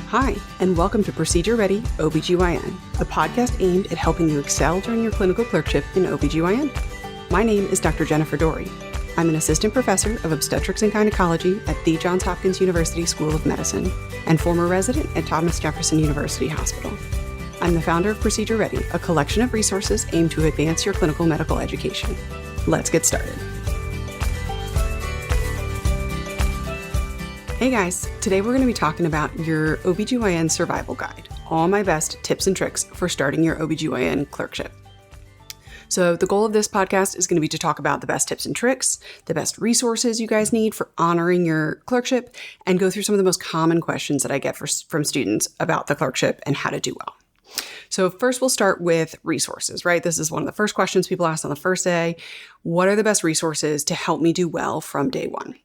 Hi, and welcome to Procedure Ready OBGYN, a podcast aimed at helping you excel during your clinical clerkship in OBGYN. My name is Dr. Jennifer Doorey. I'm an assistant professor of obstetrics and gynecology at the Johns Hopkins University School of Medicine and former resident at Thomas Jefferson University Hospital. I'm the founder of Procedure Ready, a collection of resources aimed to advance your clinical medical education. Let's get started. Hey guys, today we're going to be talking about your OBGYN survival guide, all my best tips and tricks for starting your OBGYN clerkship. So the goal of this podcast is going to be to talk about the best tips and tricks, the best resources you guys need for honoring your clerkship, and go through some of the most common questions that I get from students about the clerkship and how to do well. So first we'll start with resources, right? This is one of the first questions people ask on the first day. What are the best resources to help me do well from day one?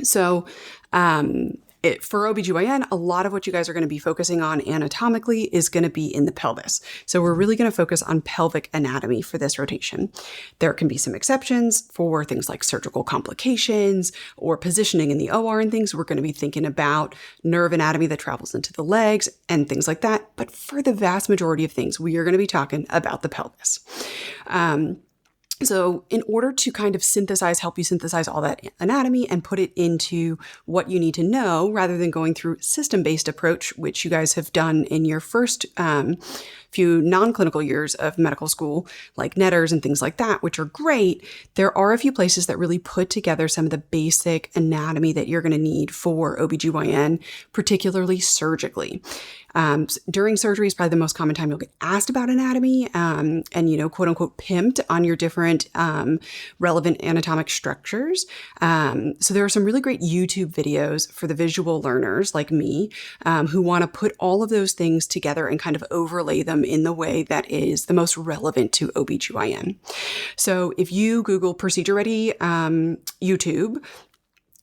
So for OBGYN, a lot of what you guys are going to be focusing on anatomically is going to be in the pelvis. So we're really going to focus on pelvic anatomy for this rotation. There can be some exceptions for things like surgical complications or positioning in the OR and things. We're going to be thinking about nerve anatomy that travels into the legs and things like that. But for the vast majority of things, we are going to be talking about the pelvis. So in order to kind of help you synthesize all that anatomy and put it into what you need to know, rather than going through system-based approach, which you guys have done in your first few non-clinical years of medical school, like netters and things like that, which are great, there are a few places that really put together some of the basic anatomy that you're going to need for OBGYN, particularly surgically. During surgery is probably the most common time you'll get asked about anatomy and, quote unquote, pimped on your different relevant anatomic structures. So there are some really great YouTube videos for the visual learners like me who want to put all of those things together and kind of overlay them in the way that is the most relevant to OBGYN. So if you Google Procedure Ready YouTube,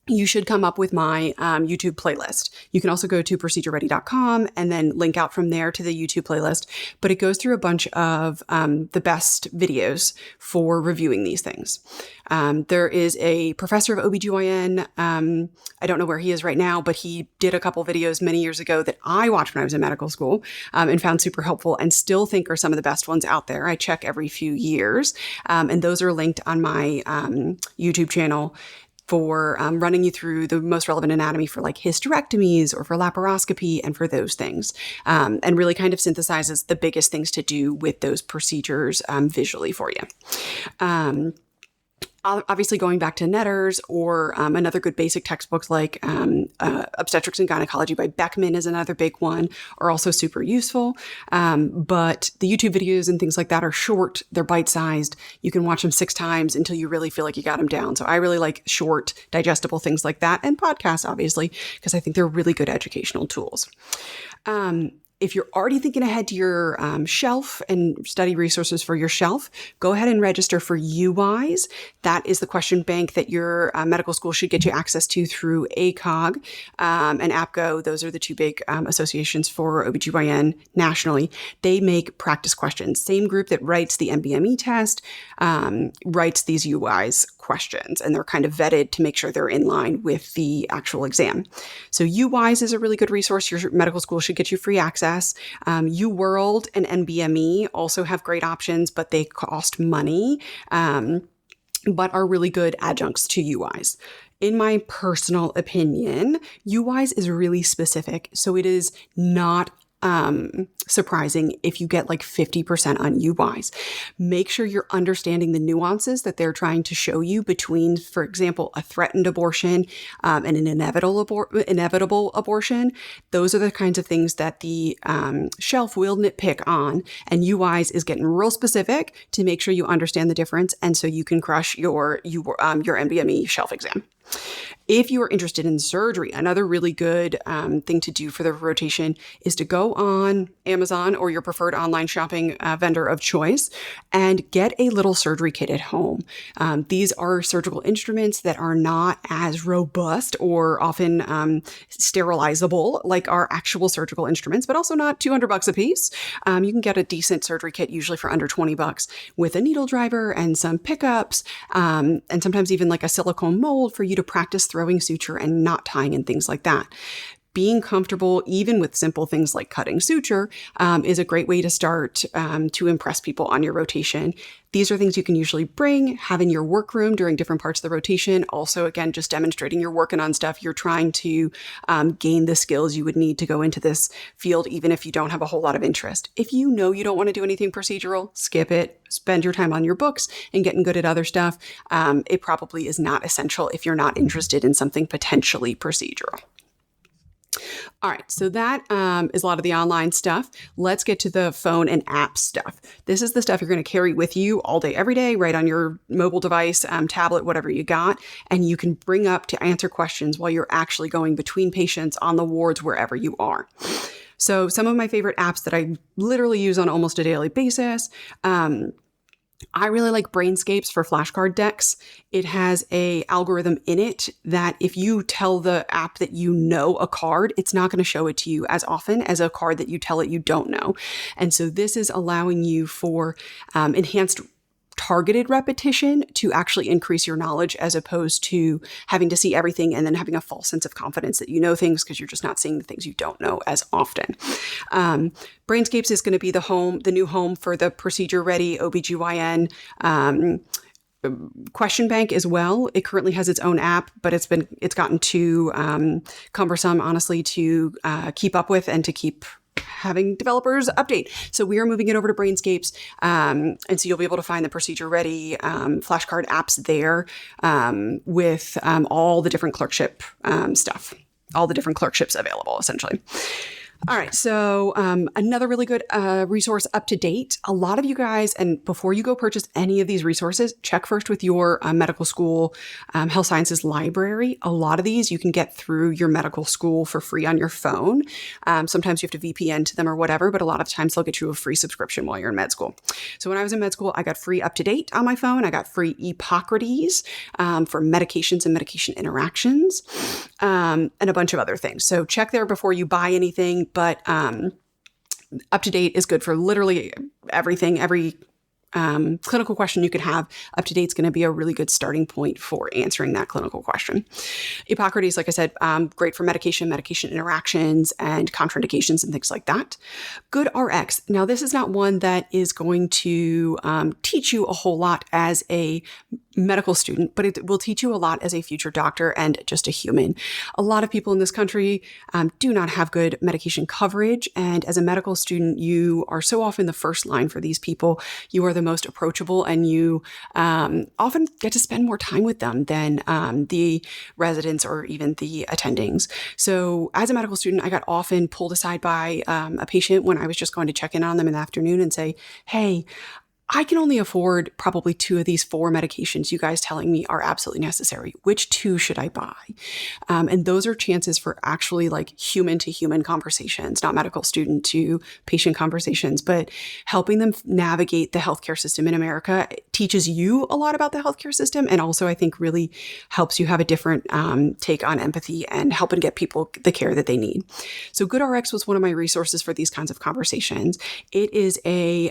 you should come up with my YouTube playlist. You can also go to procedureready.com and then link out from there to the YouTube playlist. But it goes through a bunch of the best videos for reviewing these things. There is a professor of OBGYN. I don't know where he is right now, but he did a couple videos many years ago that I watched when I was in medical school and found super helpful and still think are some of the best ones out there. I check every few years. And those are linked on my YouTube channel for running you through the most relevant anatomy for like hysterectomies or for laparoscopy and for those things, and really kind of synthesizes the biggest things to do with those procedures visually for you. Obviously, going back to netters or another good basic textbooks like Obstetrics and Gynecology by Beckmann is another big one, are also super useful. But the YouTube videos and things like that are short. They're bite-sized. You can watch them 6 times until you really feel like you got them down. So I really like short, digestible things like that, and podcasts, obviously, because I think they're really good educational tools. If you're already thinking ahead to your shelf and study resources for your shelf, go ahead and register for UWise. That is the question bank that your medical school should get you access to through ACOG and APCO. Those are the two big associations for OBGYN nationally. They make practice questions. Same group that writes the MBME test writes these UWise questions, and they're kind of vetted to make sure they're in line with the actual exam. So UWise is a really good resource. Your medical school should get you free access. UWorld and NBME also have great options, but they cost money, but are really good adjuncts to UWise. In my personal opinion, UWise is really specific, so it is not surprising if you get like 50% on UWise. Make sure you're understanding the nuances that they're trying to show you between, for example, a threatened abortion and an inevitable abortion. Those are the kinds of things that the shelf will nitpick on, and UWise is getting real specific to make sure you understand the difference, and so you can crush your MBME shelf exam. If you are interested in surgery, another really good thing to do for the rotation is to go on Amazon or your preferred online shopping vendor of choice and get a little surgery kit at home. These are surgical instruments that are not as robust or often sterilizable like our actual surgical instruments, but also not $200 a piece. You can get a decent surgery kit usually for under $20 with a needle driver and some pickups, and sometimes even like a silicone mold for you to practice throwing suture and knot tying and things like that. being comfortable, even with simple things like cutting suture, is a great way to start to impress people on your rotation. These are things you can usually bring, have in your workroom during different parts of the rotation. Also, again, just demonstrating you're working on stuff. You're trying to gain the skills you would need to go into this field, even if you don't have a whole lot of interest. If you know you don't want to do anything procedural, skip it. Spend your time on your books and getting good at other stuff. It probably is not essential if you're not interested in something potentially procedural. All right, so that is a lot of the online stuff. Let's get to the phone and app stuff. This is the stuff you're going to carry with you all day, every day, right on your mobile device, tablet, whatever you got, and you can bring up to answer questions while you're actually going between patients on the wards wherever you are. So some of my favorite apps that I literally use on almost a daily basis, I really like Brainscapes for flashcard decks. It has a algorithm in it that if you tell the app that you know a card, it's not going to show it to you as often as a card that you tell it you don't know. And so this is allowing you for enhanced targeted repetition to actually increase your knowledge, as opposed to having to see everything and then having a false sense of confidence that you know things because you're just not seeing the things you don't know as often. Brainscapes is going to be the new home for the procedure ready OBGYN question bank as well. It currently has its own app, but it's gotten too cumbersome, honestly, to keep up with and to keep having developers update. So we are moving it over to Brainscapes. And so you'll be able to find the procedure ready flashcard apps there with all the different clerkship stuff, all the different clerkships available, essentially. All right. So another really good resource, Up to Date. A lot of you guys, and before you go purchase any of these resources, check first with your medical school health sciences library. A lot of these you can get through your medical school for free on your phone. Sometimes you have to VPN to them or whatever, but a lot of times they'll get you a free subscription while you're in med school. So when I was in med school, I got free Up to Date on my phone. I got free Hippocrates for medications and medication interactions, and a bunch of other things. So check there before you buy anything. But Up to Date is good for literally everything, every clinical question you could have. Up to Date is going to be a really good starting point for answering that clinical question. Hippocrates, like I said, great for medication interactions, and contraindications and things like that. GoodRx. Now, this is not one that is going to teach you a whole lot as a medical student, but it will teach you a lot as a future doctor and just a human. A lot of people in this country do not have good medication coverage. And as a medical student, you are so often the first line for these people. You are the most approachable, and you often get to spend more time with them than the residents or even the attendings. So as a medical student, I got often pulled aside by a patient when I was just going to check in on them in the afternoon and say, hey, I can only afford probably 2 of these 4 medications you guys telling me are absolutely necessary. Which 2 should I buy? And those are chances for actually like human to human conversations, not medical student to patient conversations, but helping them navigate the healthcare system in America. It teaches you a lot about the healthcare system, and also I think really helps you have a different take on empathy and helping get people the care that they need. So GoodRx was one of my resources for these kinds of conversations. It is a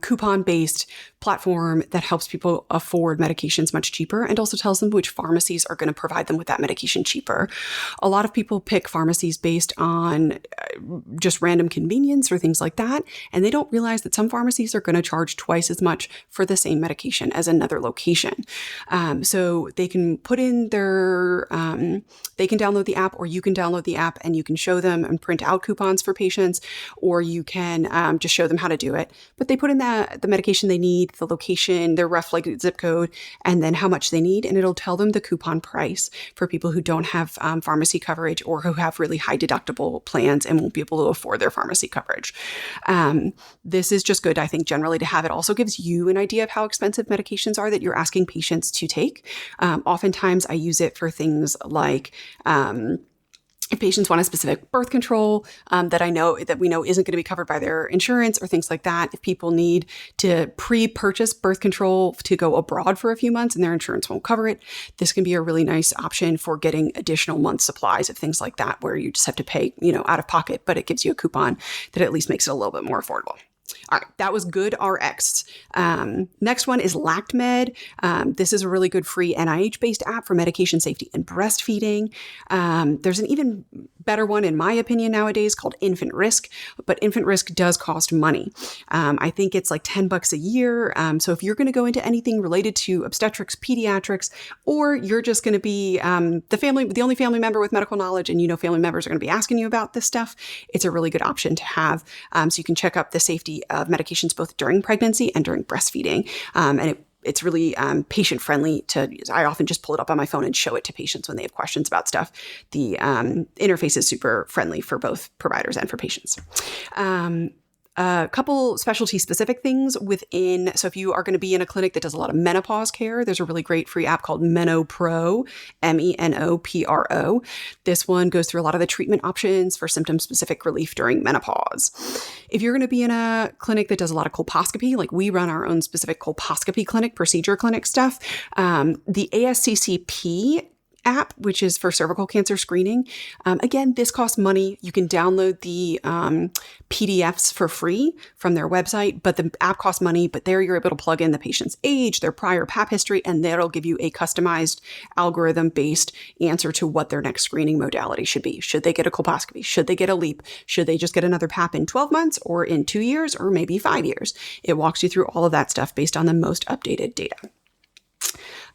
coupon-based platform that helps people afford medications much cheaper, and also tells them which pharmacies are going to provide them with that medication cheaper. A lot of people pick pharmacies based on just random convenience or things like that, and they don't realize that some pharmacies are going to charge twice as much for the same medication as another location. So they can put in their, they can download the app, or you can download the app and you can show them and print out coupons for patients, or you can just show them how to do it. But they put in the medication they need, the location, their rough like zip code, and then how much they need, and it'll tell them the coupon price for people who don't have pharmacy coverage or who have really high deductible plans and won't be able to afford their pharmacy coverage. This is just good, I think, generally to have. It also gives you an idea of how expensive medications are that you're asking patients to take. Oftentimes I use it for things like if patients want a specific birth control that we know isn't going to be covered by their insurance or things like that. If people need to pre-purchase birth control to go abroad for a few months and their insurance won't cover it, this can be a really nice option for getting additional month supplies of things like that, where you just have to pay, out of pocket, but it gives you a coupon that at least makes it a little bit more affordable. All right, that was Good RX. Next one is LactMed. This is a really good free NIH-based app for medication safety and breastfeeding. There's an even better one, in my opinion, nowadays called Infant Risk, but Infant Risk does cost money. I think it's like $10 a year. So if you're going to go into anything related to obstetrics, pediatrics, or you're just going to be the only family member with medical knowledge, and family members are going to be asking you about this stuff, it's a really good option to have. So you can check up the safety of medications both during pregnancy and during breastfeeding. And it's really patient friendly I often just pull it up on my phone and show it to patients when they have questions about stuff. The interface is super friendly for both providers and for patients. A couple specialty specific things within. So if you are going to be in a clinic that does a lot of menopause care, there's a really great free app called MenoPro, MENOPRO. This one goes through a lot of the treatment options for symptom specific relief during menopause. If you're going to be in a clinic that does a lot of colposcopy, like we run our own specific colposcopy clinic, procedure clinic stuff, the ASCCP app, which is for cervical cancer screening. Again, this costs money. You can download the PDFs for free from their website, but the app costs money. But there you're able to plug in the patient's age, their prior Pap history, and that'll give you a customized algorithm-based answer to what their next screening modality should be. Should they get a colposcopy? Should they get a LEEP? Should they just get another Pap in 12 months or in 2 years or maybe 5 years? It walks you through all of that stuff based on the most updated data.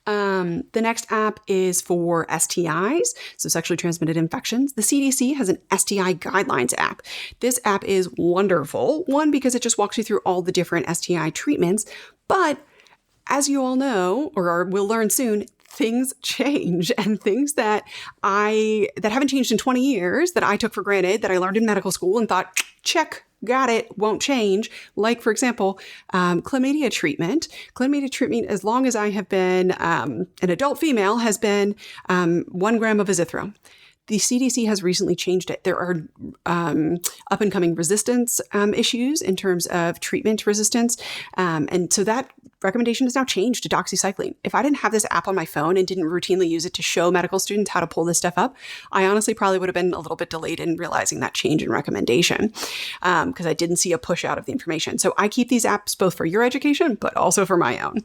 The next app is for STIs, so sexually transmitted infections. The CDC has an STI guidelines app. This app is wonderful. One, because it just walks you through all the different STI treatments, but as you all know, or will learn soon, things change, and things that haven't changed in 20 years that I took for granted, that I learned in medical school and thought, check, got it, won't change. Like, for example, chlamydia treatment. Chlamydia treatment, as long as I have been an adult female, has been 1 gram of azithro. The CDC has recently changed it. There are up and coming resistance issues in terms of treatment resistance. And so that recommendation has now changed to doxycycline. If I didn't have this app on my phone and didn't routinely use it to show medical students how to pull this stuff up, I honestly probably would have been a little bit delayed in realizing that change in recommendation because I didn't see a push out of the information. So I keep these apps both for your education, but also for my own.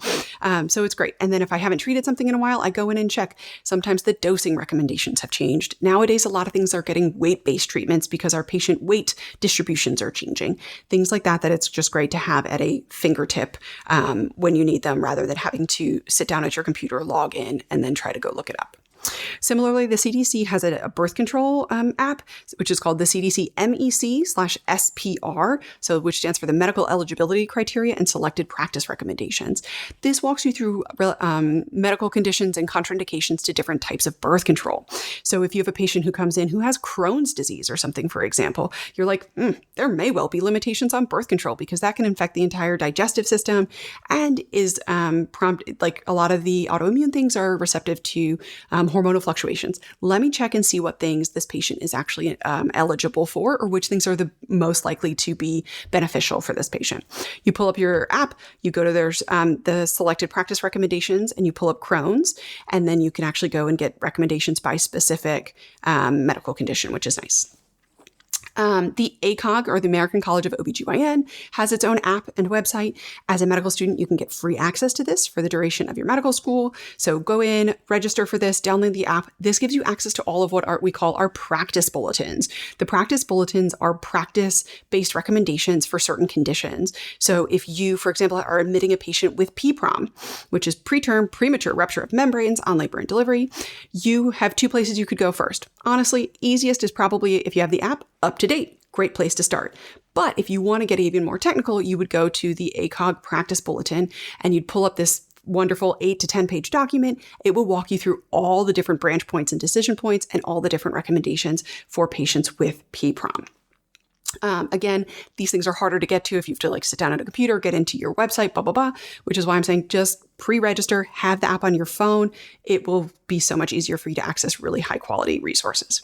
So it's great. And then if I haven't treated something in a while, I go in and check. Sometimes the dosing recommendations have changed. Nowadays, a lot of things are getting weight-based treatments because our patient weight distributions are changing. Things like that it's just great to have at a fingertip when you need them, rather than having to sit down at your computer, log in, and then try to go look it up. Similarly, the CDC has a birth control app, which is called the CDC MEC/SPR, which stands for the Medical Eligibility Criteria and Selected Practice Recommendations. This walks you through medical conditions and contraindications to different types of birth control. So if you have a patient who comes in who has Crohn's disease or something, for example, you're like, there may well be limitations on birth control because that can infect the entire digestive system and is like a lot of the autoimmune things are receptive to hormonal fluctuations. Let me check and see what things this patient is actually eligible for, or which things are the most likely to be beneficial for this patient. You pull up your app, you go to the selected practice recommendations, and you pull up Crohn's, and then you can actually go and get recommendations by specific medical condition, which is nice. The ACOG, or the American College of OBGYN, has its own app and website. As a medical student, you can get free access to this for the duration of your medical school. So go in, register for this, download the app. This gives you access to all of what we call our practice bulletins. The practice bulletins are practice-based recommendations for certain conditions. So if you, for example, are admitting a patient with PPROM, which is preterm premature rupture of membranes on labor and delivery, you have 2 places you could go first. Honestly, easiest is probably if you have the app, Up to Date. Great place to start. But if you want to get even more technical, you would go to the ACOG practice bulletin and you'd pull up this wonderful 8 to 10 page document. It will walk you through all the different branch points and decision points and all the different recommendations for patients with PPROM. Again, these things are harder to get to if you have to sit down at a computer, get into your website, blah, blah, blah, which is why I'm saying just pre-register, have the app on your phone. It will be so much easier for you to access really high quality resources.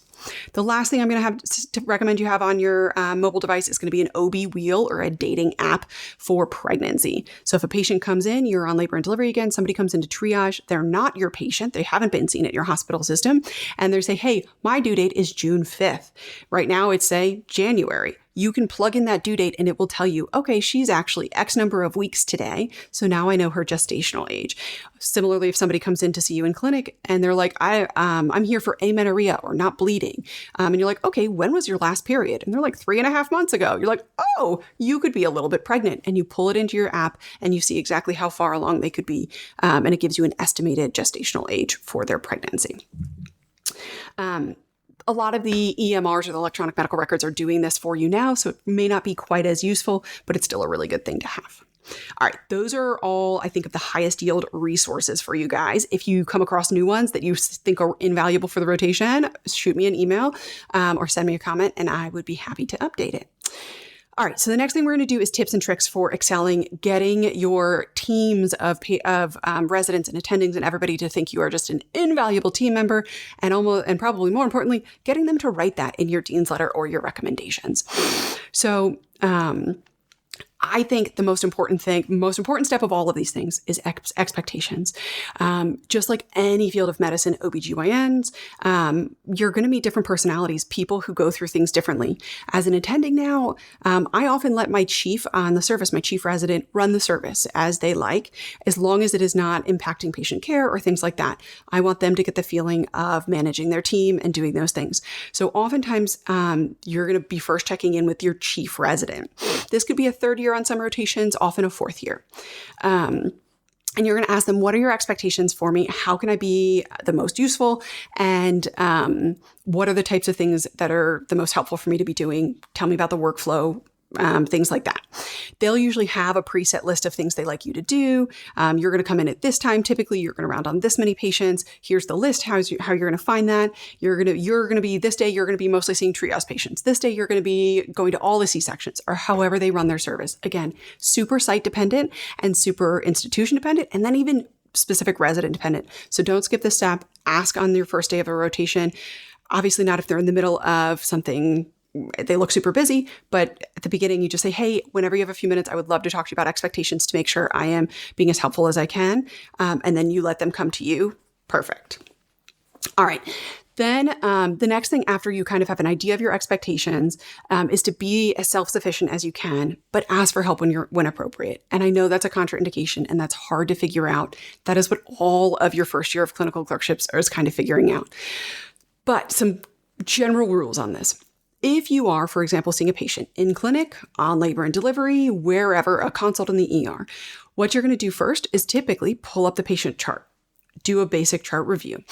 The last thing I'm going to have to recommend you have on your mobile device is going to be an OB Wheel, or a dating app for pregnancy. So if a patient comes in, you're on labor and delivery again, somebody comes into triage, they're not your patient, they haven't been seen at your hospital system, and they say, hey, my due date is June 5th. Right now it's say January. you can plug in that due date and it will tell you, okay, she's actually X number of weeks today. So now I know her gestational age. Similarly, if somebody comes in to see you in clinic and they're like, I'm here for amenorrhea or not bleeding. And you're like, okay, when was your last period? And they're like 3.5 months ago. You're like, oh, you could be a little bit pregnant. And you pull it into your app and you see exactly how far along they could be. And it gives you an estimated gestational age for their pregnancy. A lot of the EMRs or the electronic medical records are doing this for you now, so it may not be quite as useful, but it's still a really good thing to have. All right, those are all, I think, of the highest yield resources for you guys. If you come across new ones that you think are invaluable for the rotation, shoot me an email or send me a comment, and I would be happy to update it. All right, so the next thing we're going to do is tips and tricks for excelling, getting your teams of residents and attendings and everybody to think you are just an invaluable team member, and probably more importantly, getting them to write that in your dean's letter or your recommendations. So I think the most important step of all of these things is expectations. Just like any field of medicine, OBGYNs, you're going to meet different personalities, people who go through things differently. As an attending now, I often let my chief on the service, my chief resident, run the service as they like, as long as it is not impacting patient care or things like that. I want them to get the feeling of managing their team and doing those things. So oftentimes, you're going to be first checking in with your chief resident. This could be a third year on some rotations, often a fourth year. And you're going to ask them, what are your expectations for me? How can I be the most useful? And what are the types of things that are the most helpful for me to be doing? Tell me about the workflow, things like that. They'll usually have a preset list of things they like you to do. You're going to come in at this time. Typically, you're going to round on this many patients. Here's the list. How you're going to find that. You're going to be this day. You're going to be mostly seeing triage patients. This day, you're going to be going to all the C-sections, or however they run their service. Again, super site dependent and super institution dependent, and then even specific resident dependent. So don't skip this step. Ask on your first day of a rotation. Obviously, not if they're in the middle of something. They look super busy, but at the beginning you just say, hey, whenever you have a few minutes, I would love to talk to you about expectations to make sure I am being as helpful as I can. And then you let them come to you. Perfect. All right. Then the next thing after you kind of have an idea of your expectations is to be as self-sufficient as you can, but ask for help when appropriate. And I know that's a contraindication and that's hard to figure out. That is what all of your first year of clinical clerkships is kind of figuring out. But some general rules on this. If you are, for example, seeing a patient in clinic, on labor and delivery, wherever, a consult in the ER, what you're going to do first is typically pull up the patient chart, do a basic chart review.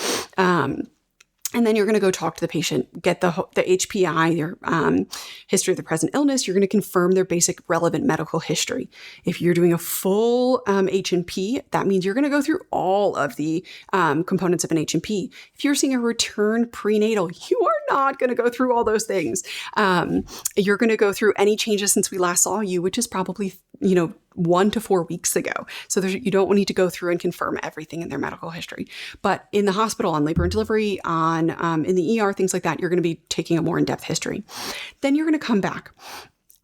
And then you're going to go talk to the patient, get the HPI, their history of the present illness. You're going to confirm their basic relevant medical history. If you're doing a full H&P, that means you're going to go through all of the components of an H&P. If you're seeing a return prenatal, you are not going to go through all those things. You're going to go through any changes since we last saw you, which is probably 1 to 4 weeks ago. So you don't need to go through and confirm everything in their medical history. But in the hospital, on labor and delivery, on in the ER, things like that, you're going to be taking a more in-depth history. Then you're going to come back.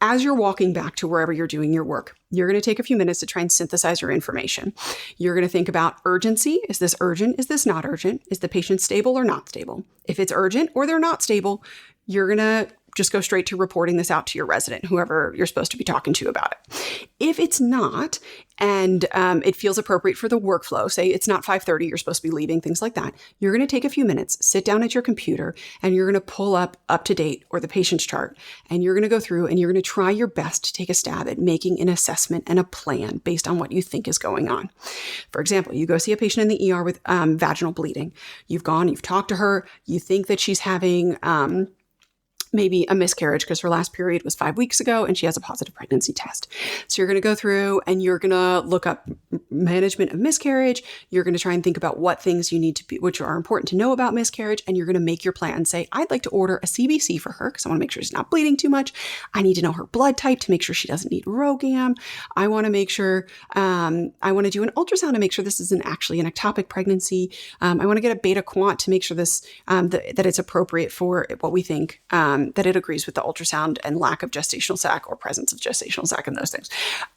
As you're walking back to wherever you're doing your work, you're going to take a few minutes to try and synthesize your information. You're going to think about urgency. Is this urgent? Is this not urgent? Is the patient stable or not stable? If it's urgent or they're not stable, you're going to just go straight to reporting this out to your resident, whoever you're supposed to be talking to about it. If it's not, and it feels appropriate for the workflow, say it's not 5:30, you're supposed to be leaving, things like that, you're going to take a few minutes, sit down at your computer, and you're going to pull up to date or the patient's chart, and you're going to go through and you're going to try your best to take a stab at making an assessment and a plan based on what you think is going on. For example, you go see a patient in the ER with vaginal bleeding. You've talked to her, you think that she's having maybe a miscarriage because her last period was 5 weeks ago and she has a positive pregnancy test. So you're going to go through and you're going to look up management of miscarriage. You're going to try and think about what things you need to be, which are important to know about miscarriage. And you're going to make your plan. Say, I'd like to order a CBC for her because I want to make sure she's not bleeding too much. I need to know her blood type to make sure she doesn't need ROGAM. I want to make sure, I want to do an ultrasound to make sure this isn't actually an ectopic pregnancy. I want to get a beta quant to make sure this, that it's appropriate for what we think, that it agrees with the ultrasound and lack of gestational sac or presence of gestational sac and those things.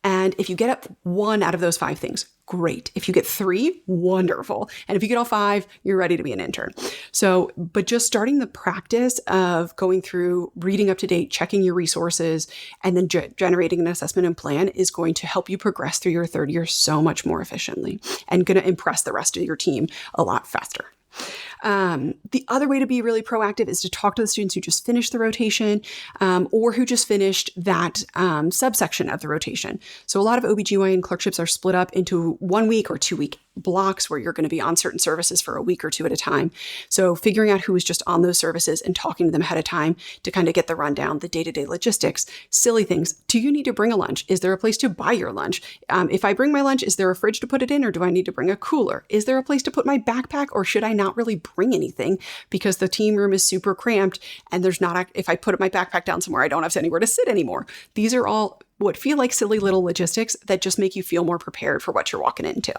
And if you get up 1 out of those 5 things, great. If you get 3, wonderful. And if you get all 5, you're ready to be an intern. So, but just starting the practice of going through, reading up to date, checking your resources, and then generating an assessment and plan is going to help you progress through your 3rd year so much more efficiently and going to impress the rest of your team a lot faster. The other way to be really proactive is to talk to the students who just finished the rotation or who just finished that subsection of the rotation. So a lot of OBGYN clerkships are split up into 1 week or 2 week blocks where you're going to be on certain services for a week or 2 at a time. So figuring out who was just on those services and talking to them ahead of time to kind of get the rundown, the day-to-day logistics, silly things. Do you need to bring a lunch? Is there a place to buy your lunch? If I bring my lunch, is there a fridge to put it in, or do I need to bring a cooler? Is there a place to put my backpack, or should I not really bring anything because the team room is super cramped and there's not, if I put my backpack down somewhere, I don't have anywhere to sit anymore. These are all what feel like silly little logistics that just make you feel more prepared for what you're walking into.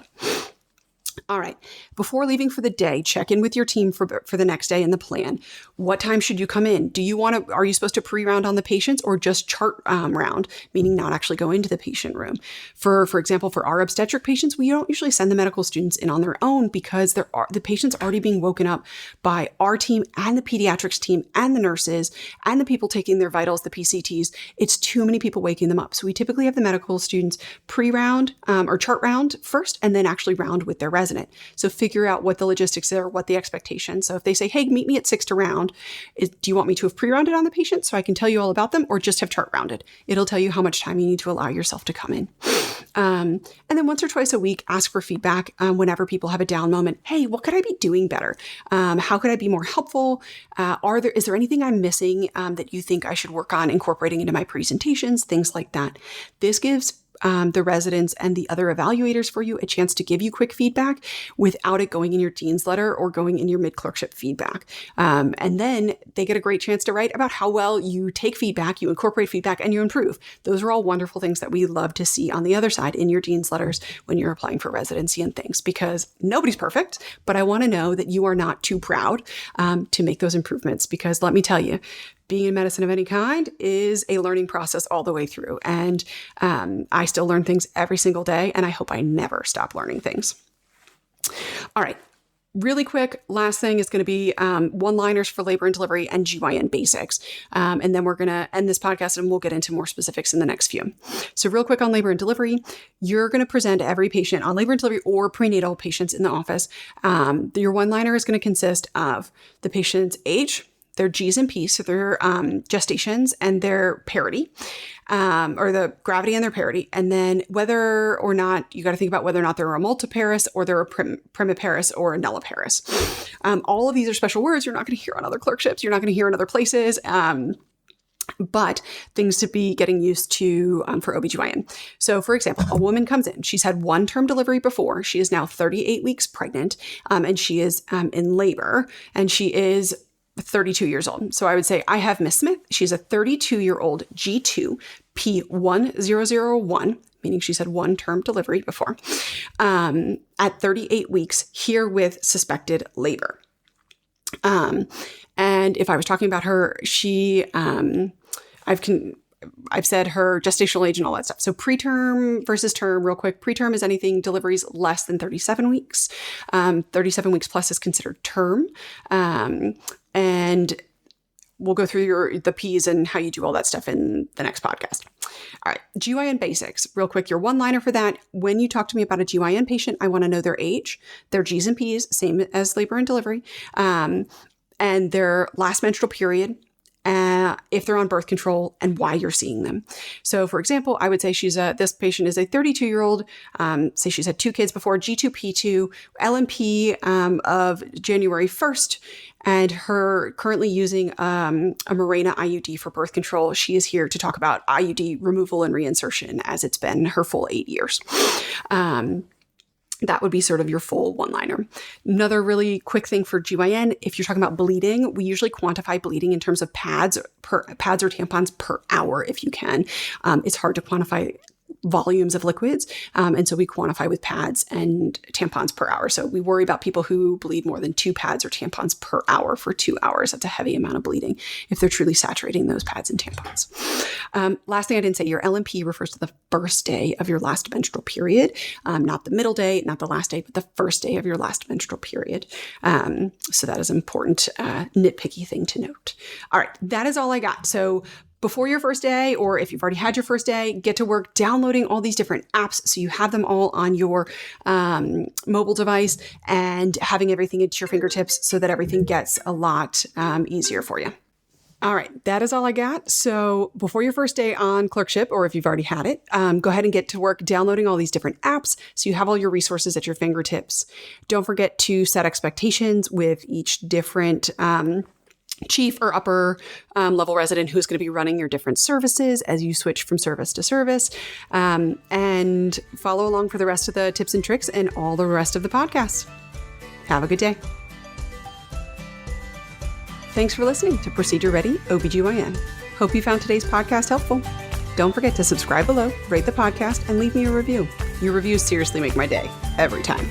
All right. Before leaving for the day, check in with your team for the next day and the plan. What time should you come in? Are you supposed to pre-round on the patients or just chart round, meaning not actually go into the patient room? For example, for our obstetric patients, we don't usually send the medical students in on their own because the patient's already being woken up by our team and the pediatrics team and the nurses and the people taking their vitals, the PCTs. It's too many people waking them up. So we typically have the medical students pre-round or chart round first and then actually round with their resident. So figure out what the logistics are, what the expectations. So if they say, hey, meet me at 6 to round, do you want me to have pre-rounded on the patient so I can tell you all about them, or just have chart rounded? It'll tell you how much time you need to allow yourself to come in. And then once or twice a week, ask for feedback whenever people have a down moment. Hey, what could I be doing better? How could I be more helpful? Is there anything I'm missing that you think I should work on incorporating into my presentations? Things like that. This gives the residents and the other evaluators for you a chance to give you quick feedback without it going in your dean's letter or going in your mid-clerkship feedback. And then they get a great chance to write about how well you take feedback, you incorporate feedback, and you improve. Those are all wonderful things that we love to see on the other side in your dean's letters when you're applying for residency and things, because nobody's perfect, but I want to know that you are not too proud to make those improvements, because let me tell you, being in medicine of any kind is a learning process all the way through. And I still learn things every single day, and I hope I never stop learning things. All right. Really quick, last thing is going to be one-liners for labor and delivery and GYN basics. And then we're going to end this podcast and we'll get into more specifics in the next few. So real quick on labor and delivery, you're going to present every patient on labor and delivery or prenatal patients in the office. Your one-liner is going to consist of the patient's age, their G's and P's, so their gestations and their parity, or the gravity and their parity. And then whether or not, you got to think about whether or not they're a multiparous or they're a primiparous or a nulliparous. All of these are special words you're not going to hear on other clerkships. You're not going to hear in other places. But things to be getting used to for OBGYN. So for example, a woman comes in, she's had 1 term delivery before, she is now 38 weeks pregnant, and she is in labor, and she is 32 years old. So I would say I have Miss Smith. She's a 32-year-old G2 P1001, meaning she's had 1 term delivery before, at 38 weeks here with suspected labor. And if I was talking about her, I've said her gestational age and all that stuff. So preterm versus term, real quick. Preterm is anything deliveries less than 37 weeks. 37 weeks plus is considered term. And we'll go through the P's and how you do all that stuff in the next podcast. All right, GYN basics. Real quick, your one-liner for that. When you talk to me about a GYN patient, I want to know their age, their G's and P's, same as labor and delivery, and their last menstrual period, if they're on birth control, and why you're seeing them. So for example, I would say this patient is a 32-year-old, say she's had 2 kids before, G2P2, LMP of January 1st, and her currently using a Mirena IUD for birth control. She is here to talk about IUD removal and reinsertion, as it's been her full 8 years. That would be sort of your full one-liner. Another really quick thing for GYN, if you're talking about bleeding, we usually quantify bleeding in terms of pads or tampons per hour if you can. It's hard to quantify volumes of liquids. And so we quantify with pads and tampons per hour. So we worry about people who bleed more than 2 pads or tampons per hour for 2 hours. That's a heavy amount of bleeding if they're truly saturating those pads and tampons. Last thing I didn't say, your LMP refers to the first day of your last menstrual period, not the middle day, not the last day, but the first day of your last menstrual period. So that is an important nitpicky thing to note. All right, that is all I got. So before your first day, or if you've already had your first day, get to work downloading all these different apps so you have them all on your mobile device and having everything at your fingertips so that everything gets a lot easier for you. All right, that is all I got. So before your first day on clerkship, or if you've already had it, go ahead and get to work downloading all these different apps so you have all your resources at your fingertips. Don't forget to set expectations with each different chief or upper level resident who's going to be running your different services as you switch from service to service, and follow along for the rest of the tips and tricks and all the rest of the podcast. Have a good day. Thanks for listening to Procedure Ready OBGYN. Hope you found today's podcast helpful. Don't forget to subscribe below, rate the podcast, and leave me a review. Your reviews seriously make my day, every time.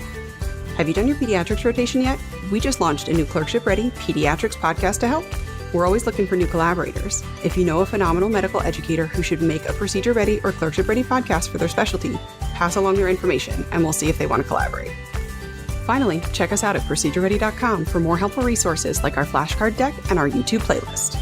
Have you done your pediatrics rotation yet? We just launched a new Clerkship Ready Pediatrics podcast to help. We're always looking for new collaborators. If you know a phenomenal medical educator who should make a Procedure Ready or Clerkship Ready podcast for their specialty, pass along their information and we'll see if they want to collaborate. Finally, check us out at procedureready.com for more helpful resources like our flashcard deck and our YouTube playlist.